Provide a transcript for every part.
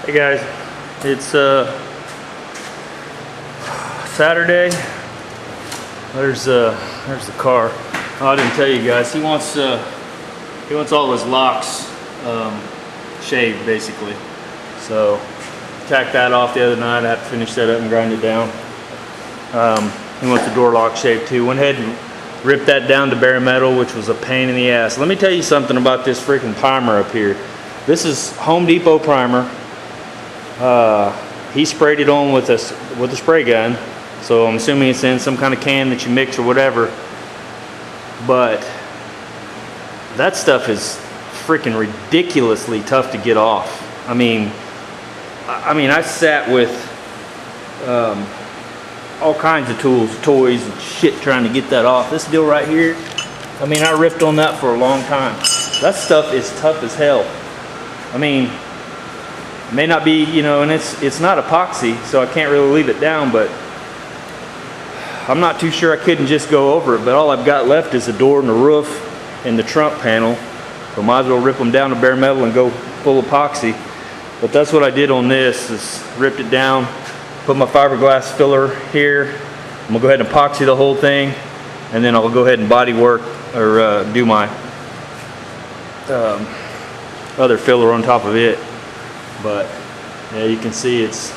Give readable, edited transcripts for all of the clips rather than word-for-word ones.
Hey guys, it's Saturday. There's the car. Oh, I didn't tell you guys. He wants all his locks shaved basically. So tacked that off the other night. I have to finish that up and grind it down. He wants the door lock shaved too. Went ahead and ripped that down to bare metal, which was a pain in the ass. Let me tell you something about this freaking primer up here. This is Home Depot primer. He sprayed it on with a spray gun, so I'm assuming it's in some kind of can that you mix or whatever. But that stuff is freaking ridiculously tough to get off. I mean, I sat with all kinds of tools, toys, and shit trying to get that off. This deal right here, I mean, I ripped on that for a long time. That stuff is tough as hell. I mean, it may not be, you know, and it's not epoxy, so I can't really leave it down, but I'm not too sure I couldn't just go over it. But all I've got left is the door and the roof and the trunk panel, so might as well rip them down to bare metal and go full epoxy. But that's what I did on this, is ripped it down, put my fiberglass filler here. I'm gonna go ahead and epoxy the whole thing, and then I'll go ahead and body work or do my other filler on top of it. But yeah, you can see it's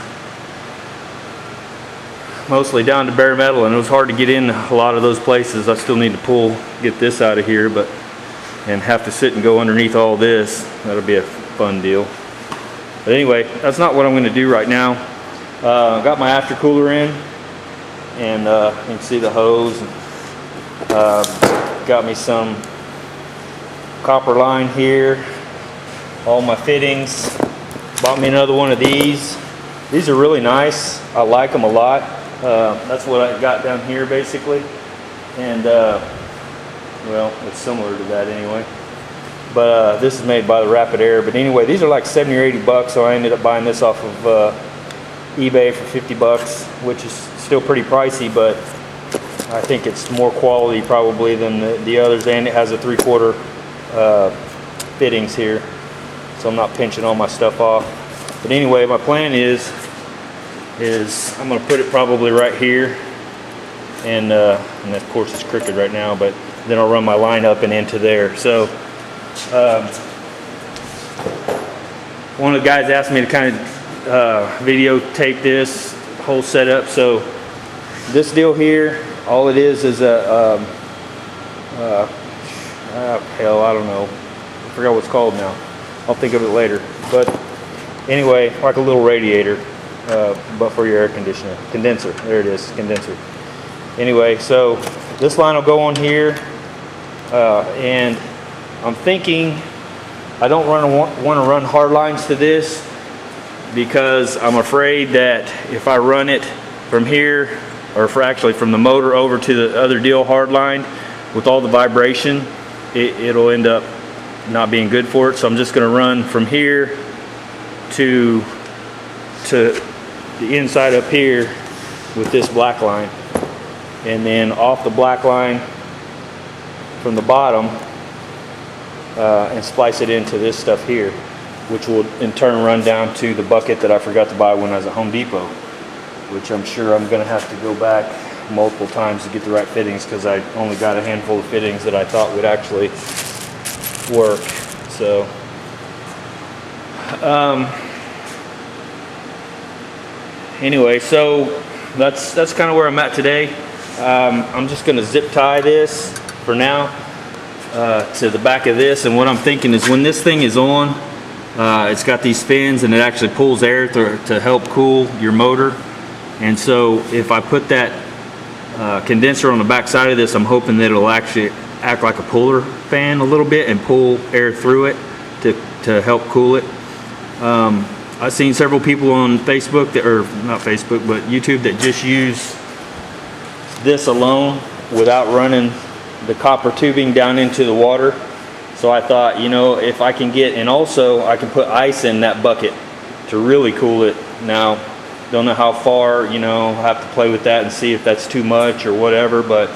mostly down to bare metal, and it was hard to get in a lot of those places. I still need to get this out of here, and have to sit and go underneath all this. That'll be a fun deal. But anyway, that's not what I'm going to do right now. Got my aftercooler in, and you can see the hose. Got me some copper line here. All my fittings. Bought me another one of these. These are really nice. I like them a lot. That's what I got down here basically. And well, it's similar to that anyway. But this is made by the Rapid Air. But anyway, these are like 70 or 80 bucks. So I ended up buying this off of eBay for 50 bucks, which is still pretty pricey, but I think it's more quality probably than the others. And it has a 3/4 fittings here, so I'm not pinching all my stuff off. But anyway, my plan is I'm going to put it probably right here, and of course it's crooked right now, but then I'll run my line up and into there. So one of the guys asked me to kind of videotape this whole setup. So this deal here, all it is a hell, I don't know, I forgot what it's called now. I'll think of it later. But anyway, like a little radiator, but for your air conditioner. Condenser, there it is, condenser. Anyway, so this line will go on here, and I'm thinking I don't want to run hard lines to this, because I'm afraid that if I run it from here, or actually from the motor over to the other deal hard line, with all the vibration, it'll end up not being good for it. So I'm just going to run from here to the inside up here with this black line, and then off the black line from the bottom and splice it into this stuff here, which will in turn run down to the bucket that I forgot to buy when I was at Home Depot, which I'm sure I'm going to have to go back multiple times to get the right fittings, because I only got a handful of fittings that I thought would actually work. So anyway, so that's kind of where I'm at today. I'm just going to zip tie this for now to the back of this, and what I'm thinking is when this thing is on, it's got these fins and it actually pulls air to help cool your motor. And so if I put that condenser on the back side of this, I'm hoping that it'll actually act like a puller fan a little bit and pull air through it to help cool it. I've seen several people on Facebook or not Facebook, but YouTube, that just use this alone without running the copper tubing down into the water. So I thought, you know, if I can get, and also I can put ice in that bucket to really cool it. Now, don't know how far, you know, I'll have to play with that and see if that's too much or whatever, but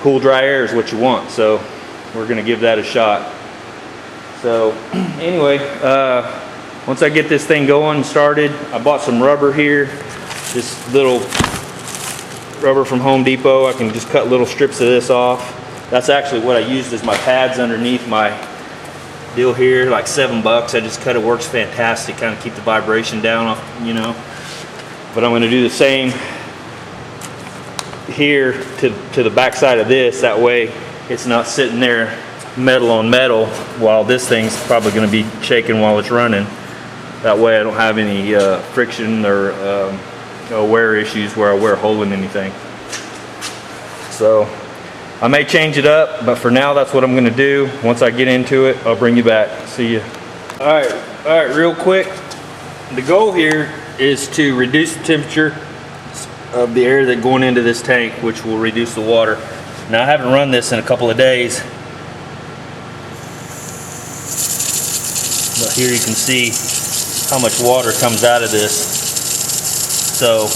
cool dry air is what you want, so we're going to give that a shot. So anyway, once I get this thing going and started, I bought some rubber here. This little rubber from Home Depot. I can just cut little strips of this off. That's actually what I used as my pads underneath my deal here, like $7. I just cut it, works fantastic, kind of keep the vibration down off, you know. But I'm going to do the same here to the back side of this. That way it's not sitting there metal on metal while this thing's probably going to be shaking while it's running. That way I don't have any friction or wear issues where I wear a hole in anything. So I may change it up, but for now that's what I'm going to do. Once I get into it, I'll bring you back. See you. All right, real quick. The goal here is to reduce the temperature of the air that's going into this tank, which will reduce the water. Now I haven't run this in a couple of days, but here you can see how much water comes out of this. So,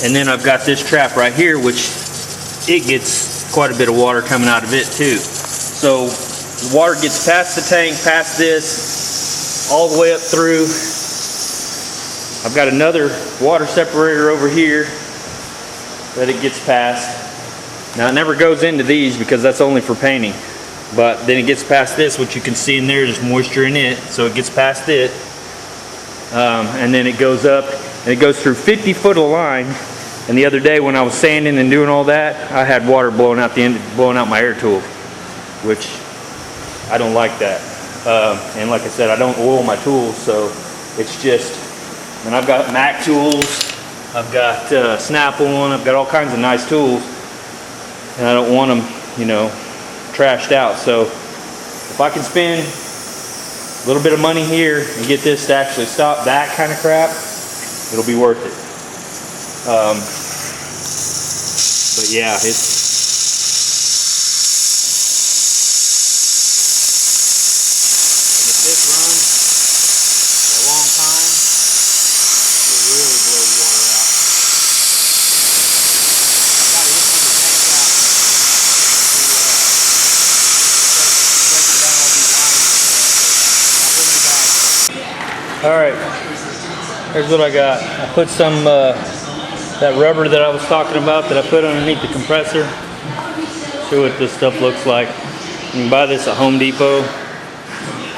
and then I've got this trap right here, which it gets quite a bit of water coming out of it too. So the water gets past the tank, past this, all the way up through. I've got another water separator over here that it gets past. Now it never goes into these because that's only for painting. But then it gets past this, which you can see in there, there's moisture in it, so it gets past it. And then it goes up, and it goes through 50 foot of line. And the other day when I was sanding and doing all that, I had water blowing out the end, blowing out my air tool, which I don't like that. And like I said, I don't oil my tools, so it's just, and I've got Mac tools, I've got Snap-on, I've got all kinds of nice tools, and I don't want them, you know, trashed out. So if I can spend a little bit of money here and get this to actually stop that kind of crap, it'll be worth it. But yeah, it's this runs for a long time, it really blows water out. I got to empty the tank out to start breaking down all these lines and stuff. I'll bring you back. Alright, here's what I got. I put some that rubber that I was talking about that I put underneath the compressor. Show what this stuff looks like. You can buy this at Home Depot.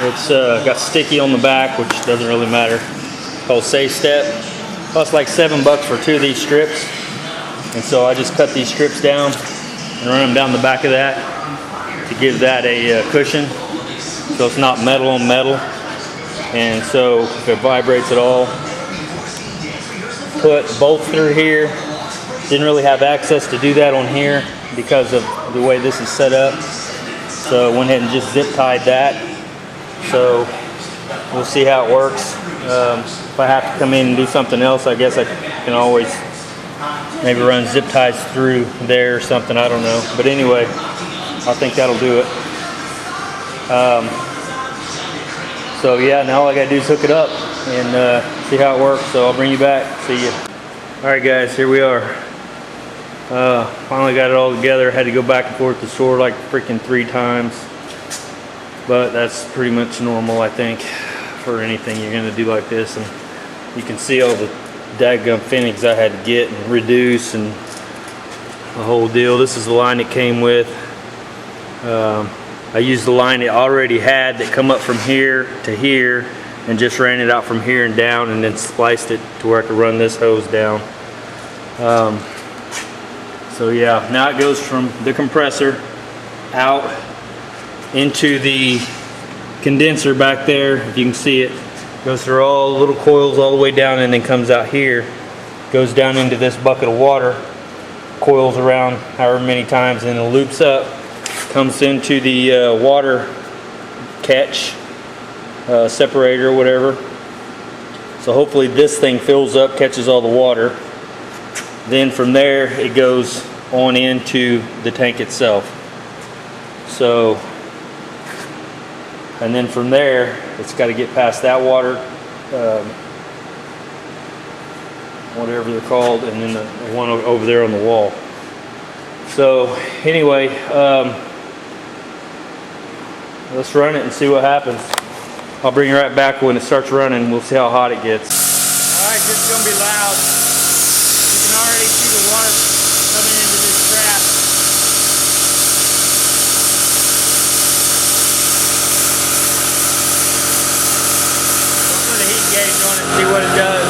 It's got sticky on the back, which doesn't really matter. It's called Safe Step. Costs like $7 for 2 of these strips. And so I just cut these strips down and run them down the back of that to give that a cushion, so it's not metal on metal. And so if it vibrates at all, put bolts through here. Didn't really have access to do that on here because of the way this is set up. So I went ahead and just zip tied that. So we'll see how it works. If I have to come in and do something else, I guess I can always maybe run zip ties through there or something, I don't know. But anyway, I think that'll do it. So yeah, now all I gotta do is hook it up and see how it works. So I'll bring you back. See you. All right, guys, here we are. Finally got it all together. Had to go back and forth to the store like freaking 3 times, but that's pretty much normal, I think, for anything you're gonna do like this. And you can see all the daggum fittings I had to get and reduce and the whole deal. This is the line it came with. I used the line it already had that come up from here to here and just ran it out from here and down, and then spliced it to where I could run this hose down. So yeah, now it goes from the compressor out into the condenser back there. If you can see it, goes through all the little coils all the way down and then comes out here, goes down into this bucket of water, coils around however many times, and then it loops up, comes into the water catch separator or whatever. So hopefully this thing fills up, catches all the water. Then from there it goes on into the tank itself. So, and then from there it's got to get past that water, whatever they're called, and then the one over there on the wall. So anyway, let's run it and see what happens. I'll bring you right back when it starts running. We'll see how hot it gets. All right, this is gonna be loud. You can already see the water coming into this trap. I'll put a heat gauge on it and see what it does.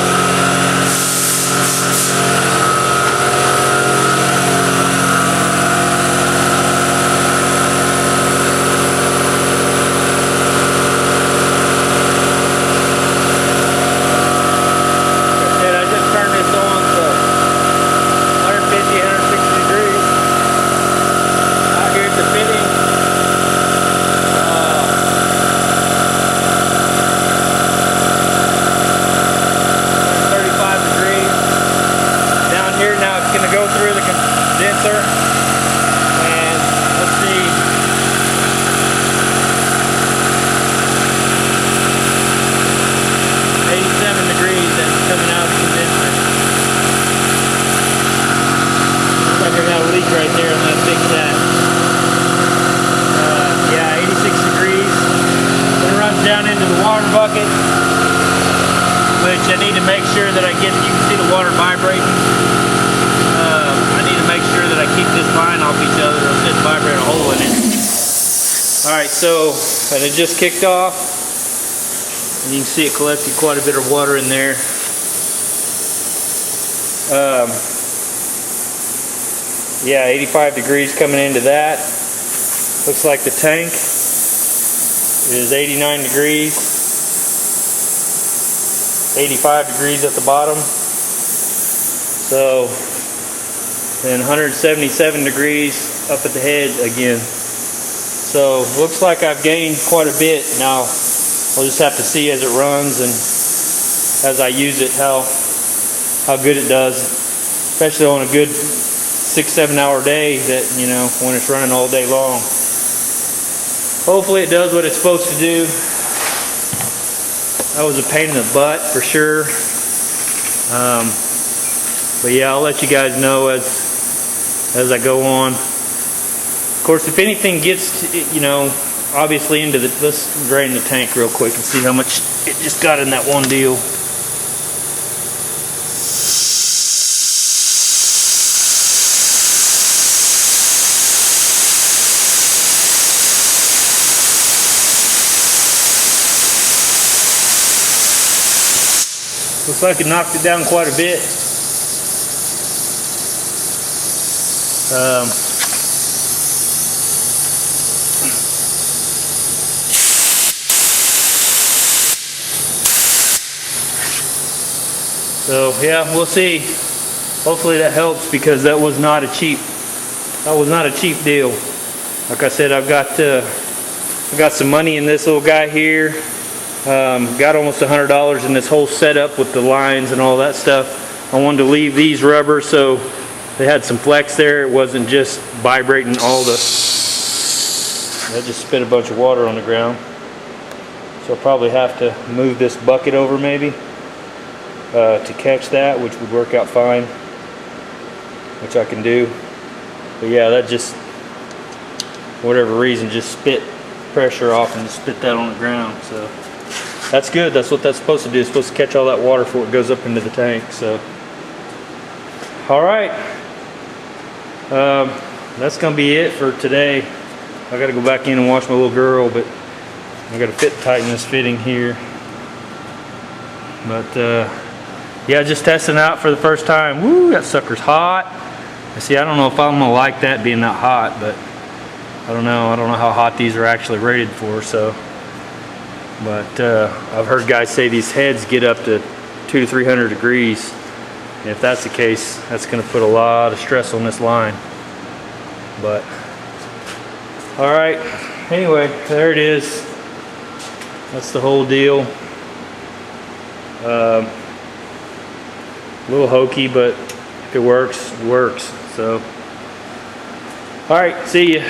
And let's see, 87 degrees that's coming out of the condenser. Looks like I got a leak right there. I'm going to fix that. Yeah, 86 degrees. It runs down into the water bucket, which I need to make sure that I get, you can see the water vibrating. Make sure that I keep this line off each other or it vibrate a hole in it. Alright, so and it just kicked off. And you can see it collected quite a bit of water in there. Yeah, 85 degrees coming into that. Looks like the tank is 89 degrees. 85 degrees at the bottom. So and 177 degrees up at the head again. So looks like I've gained quite a bit. Now we'll just have to see as it runs and as I use it how good it does, especially on a good 6-7 hour day, that, you know, when it's running all day long. Hopefully it does what it's supposed to do. That was a pain in the butt for sure. But yeah, I'll let you guys know as I go on. Of course, if anything gets, you know, obviously into the, let's drain the tank real quick and see how much it just got in that one deal. Looks like it knocked it down quite a bit. So yeah, we'll see. Hopefully that helps, because that was not a cheap deal. Like I said, I got some money in this little guy here. Got almost $100 in this whole setup with the lines and all that stuff. I wanted to leave these rubber so they had some flex there. It wasn't just vibrating all the... I just spit a bunch of water on the ground. So I'll probably have to move this bucket over maybe to catch that, which would work out fine, which I can do. But yeah, that just, for whatever reason, just spit pressure off and just spit that on the ground. So that's good. That's what that's supposed to do. It's supposed to catch all that water before it goes up into the tank. So all right, that's gonna be it for today. I gotta go back in and wash my little girl, but I gotta tighten this fitting here. But yeah, just testing out for the first time. Woo, that sucker's hot. See, I don't know if I'm gonna like that being that hot, but I don't know how hot these are actually rated for. So, but I've heard guys say these heads get up to 200 to 300 degrees. And if that's the case, that's gonna put a lot of stress on this line. But all right, anyway, there it is. That's the whole deal. A little hokey, but if it works, it works. So, all right, see ya.